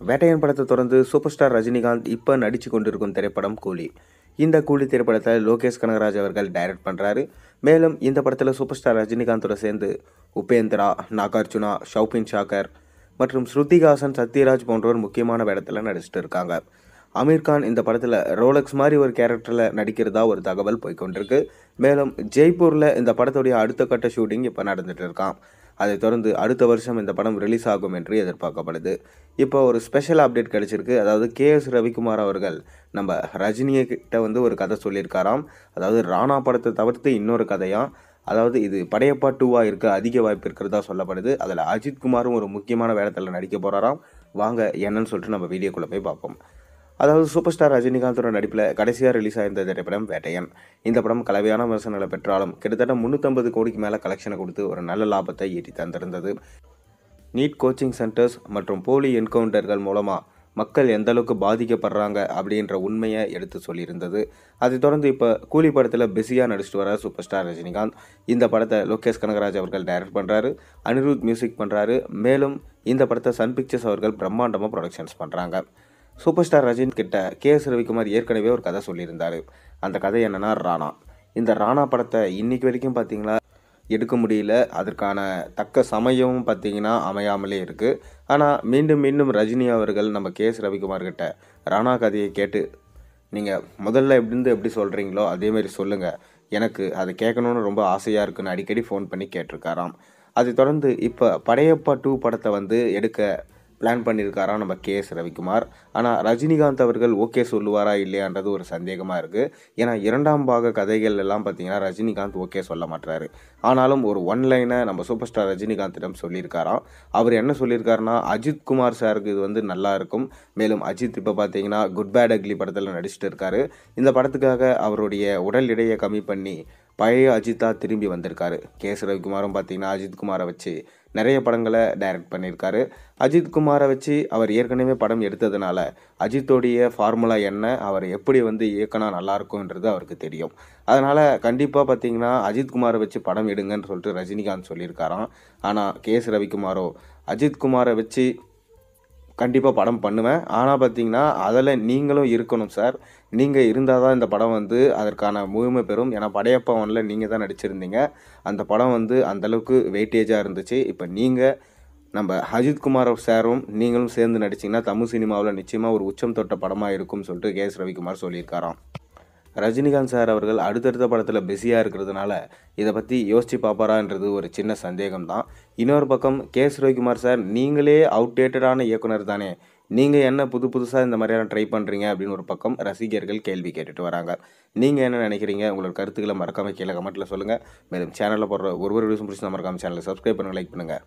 வேட்டையன் படத்தை தொடர்ந்து super star Rajinikanth இப்போ நடித்து கொண்டிருக்கும் திரைப்படம் கூலி. இந்த கூலி திரைப்படத்தை லோகேஷ் கனகராஜ் அவர்கள் டைரக்ட் பண்ணுறாரு. மேலும் இந்த படத்தில் சூப்பர் ஸ்டார் ரஜினிகாந்தோட சேர்ந்து உபேந்திரா, நாகார்ஜுனா, ஷவுபின் ஷாக்கர் மற்றும் ஸ்ருதிஹாசன், சத்யராஜ் போன்றோர் முக்கியமான வேடத்தில் நடிச்சிட்டு இருக்காங்க. அமீர் கான் இந்த படத்தில் ரோலக்ஸ் மாதிரி ஒரு கேரக்டரில் நடிக்கிறதா ஒரு தகவல் போய்கொண்டிருக்கு. மேலும் ஜெய்ப்பூரில் இந்த படத்துடைய அடுத்த கட்ட ஷூட்டிங் இப்போ நடந்துட்டு இருக்கான். அதைத் தொடர்ந்து அடுத்த வருஷம் இந்த படம் ரிலீஸ் ஆகும் என்று எதிர்பார்க்கப்படுது. இப்போ ஒரு ஸ்பெஷல் அப்டேட் கிடைச்சிருக்கு. அதாவது KS ரவிக்குமார் அவர்கள் நம்ம ரஜினியை கிட்ட ஒரு கதை சொல்லியிருக்காராம். அதாவது ராணா படத்தை தவிர்த்து இன்னொரு கதையாம். அதாவது இது படையப்பா 2 இருக்க அதிக வாய்ப்பு இருக்கிறதா சொல்லப்படுது. அதில் அஜித் குமாரும் ஒரு முக்கியமான வேடத்தில் நடிக்க போகிறாராம். வாங்க என்னன்னு சொல்லிட்டு நம்ம வீடியோக்குள்ளே போய் பார்ப்போம். அதாவது சூப்பர் ஸ்டார் ரஜினிகாந்தோட நடிப்பில் கடைசியாக ரிலீஸ் ஆயிருந்த திரைப்படம் வேட்டையன். இந்த படம் கலவையான விமர்சனங்களை பெற்றாலும் கிட்டத்தட்ட 350 கோடிக்கு மேலே கலெக்ஷனை கொடுத்து ஒரு நல்ல லாபத்தை ஈட்டி தந்திருந்தது. நீட் கோச்சிங் சென்டர்ஸ் மற்றும் போலி என்கவுண்டர்கள் மூலமாக மக்கள் எந்த அளவுக்கு பாதிக்கப்படுறாங்க அப்படின்ற உண்மையை எடுத்து சொல்லியிருந்தது. அதைத் தொடர்ந்து இப்போ கூலி படத்தில் பிஸியாக நடிச்சிட்டு வர சூப்பர் ஸ்டார் ரஜினிகாந்த் இந்த படத்தை லோகேஷ் கனகராஜ் அவர்கள் டைரக்ட் பண்ணுறாரு, அனிருத் மியூசிக் பண்ணுறாரு. மேலும் இந்த படத்தை சன் பிக்சர்ஸ் அவர்கள் பிரம்மாண்டமாக ப்ரொடக்ஷன்ஸ் பண்ணுறாங்க. சூப்பர் ஸ்டார் ரஜினி கிட்ட KS ரவிக்குமார் ஏற்கனவே ஒரு கதை சொல்லியிருந்தார். அந்த கதை என்னன்னா ராணா. இந்த ராணா படத்தை இன்னைக்கு வரைக்கும் பார்த்தீங்களா எடுக்க முடியல. அதற்கான தக்க சமயமும் பார்த்தீங்கன்னா அமையாமலே இருக்குது. ஆனால் மீண்டும் மீண்டும் ரஜினி அவர்கள் நம்ம KS ரவிக்குமார் கிட்ட ராணா கதையை கேட்டு நீங்கள் முதல்ல எப்படி சொல்கிறீங்களோ அதேமாரி சொல்லுங்கள், எனக்கு அதை கேட்கணுன்னு ரொம்ப ஆசையாக இருக்குன்னு அடிக்கடி ஃபோன் பண்ணி கேட்டிருக்காராம். அதை தொடர்ந்து இப்போ படையப்பா 2 படத்தை எடுக்க பிளான் பண்ணியிருக்காராம் நம்ம KS ரவிக்குமார். ஆனால் ரஜினிகாந்த் அவர்கள் ஓகே சொல்லுவாரா இல்லையான்றது ஒரு சந்தேகமாக இருக்குது. ஏன்னா 2ஆம் பாக கதைகள் எல்லாம் பார்த்தீங்கன்னா ரஜினிகாந்த் ஓகே சொல்ல மாட்டாரு. ஆனாலும் ஒரு ஒன்லைனை நம்ம சூப்பர் ஸ்டார் ரஜினிகாந்திடம் சொல்லியிருக்காராம். அவர் என்ன சொல்லியிருக்காருன்னா, அஜித் குமார் சாருக்கு இது நல்லா இருக்கும். மேலும் அஜித் இப்போ பார்த்தீங்கன்னா குட் பேட் அக்லி படத்தில் நடிச்சிட்டு இருக்காரு. இந்த படத்துக்காக அவருடைய உடல் எடையை கம்மி பண்ணி பழைய அஜித்தா திரும்பி வந்திருக்காரு. KS ரவிக்குமாரும் பார்த்தீங்கன்னா அஜித் குமாரை வச்சு நிறைய படங்களை டைரக்ட் பண்ணியிருக்காரு. அஜித் குமாரை வச்சு அவர் ஏற்கனவே படம் எடுத்ததுனால அஜித்தோடைய ஃபார்முலா என்ன, அவர் எப்படி இயக்கினா நல்லாயிருக்கும்ன்றது அவருக்கு தெரியும். அதனால் கண்டிப்பாக பார்த்தீங்கன்னா அஜித் குமாரை வச்சு படம் எடுங்கன்னு சொல்லிட்டு ரஜினிகாந்த் சொல்லியிருக்காராம். ஆனால் KS ரவிக்குமாரோ அஜித் குமாரை வச்சு கண்டிப்பாக படம் பண்ணுவேன், ஆனால் பார்த்தீங்கன்னா அதில் நீங்களும் இருக்கணும் சார், நீங்கள் இருந்தால் தான் இந்த படம் அதற்கான முழுமை பெறும். ஏன்னா படையப்பா 1ல் நீங்கள் தான் நடிச்சிருந்தீங்க. அந்த படம் அந்தளவுக்கு வெயிட்டேஜாக இருந்துச்சு. இப்போ நீங்கள் நம்ம அஜித் குமார் சாரும் நீங்களும் சேர்ந்து நடிச்சிங்கன்னா தமிழ் சினிமாவில் நிச்சயமாக ஒரு உச்சம் தொட்ட படமாக இருக்கும்னு சொல்லிட்டு KS ரவிக்குமார் சொல்லியிருக்காராம். ரஜினிகாந்த் சார் அவர்கள் அடுத்தடுத்த படத்தில் பிஸியாக இருக்கிறதுனால இதை பற்றி யோசித்து பார்ப்பாரான்றது ஒரு சின்ன சந்தேகம் தான். இன்னொரு பக்கம் KS ரவிக்குமார் சார், நீங்களே அவுடேட்டடான இயக்குனர் தானே, நீங்கள் என்ன புதுசாக இந்த மாதிரியான ட்ரை பண்ணுறீங்க அப்படின்னு ஒரு பக்கம் ரசிகர்கள் கேள்வி கேட்டுட்டு வராங்க. நீங்கள் என்ன நினைக்கிறீங்க? உங்களோட கருத்துக்களை மறக்காமல் கீழே கமெண்ட்டில் சொல்லுங்கள். மேலும் சேனலில் போடுற ஒரு வீடியோஸும் பிடிச்சி மறக்காமல் சேனலை சப்ஸ்கிரைப் பண்ணுங்கள், லைக் பண்ணுங்கள்.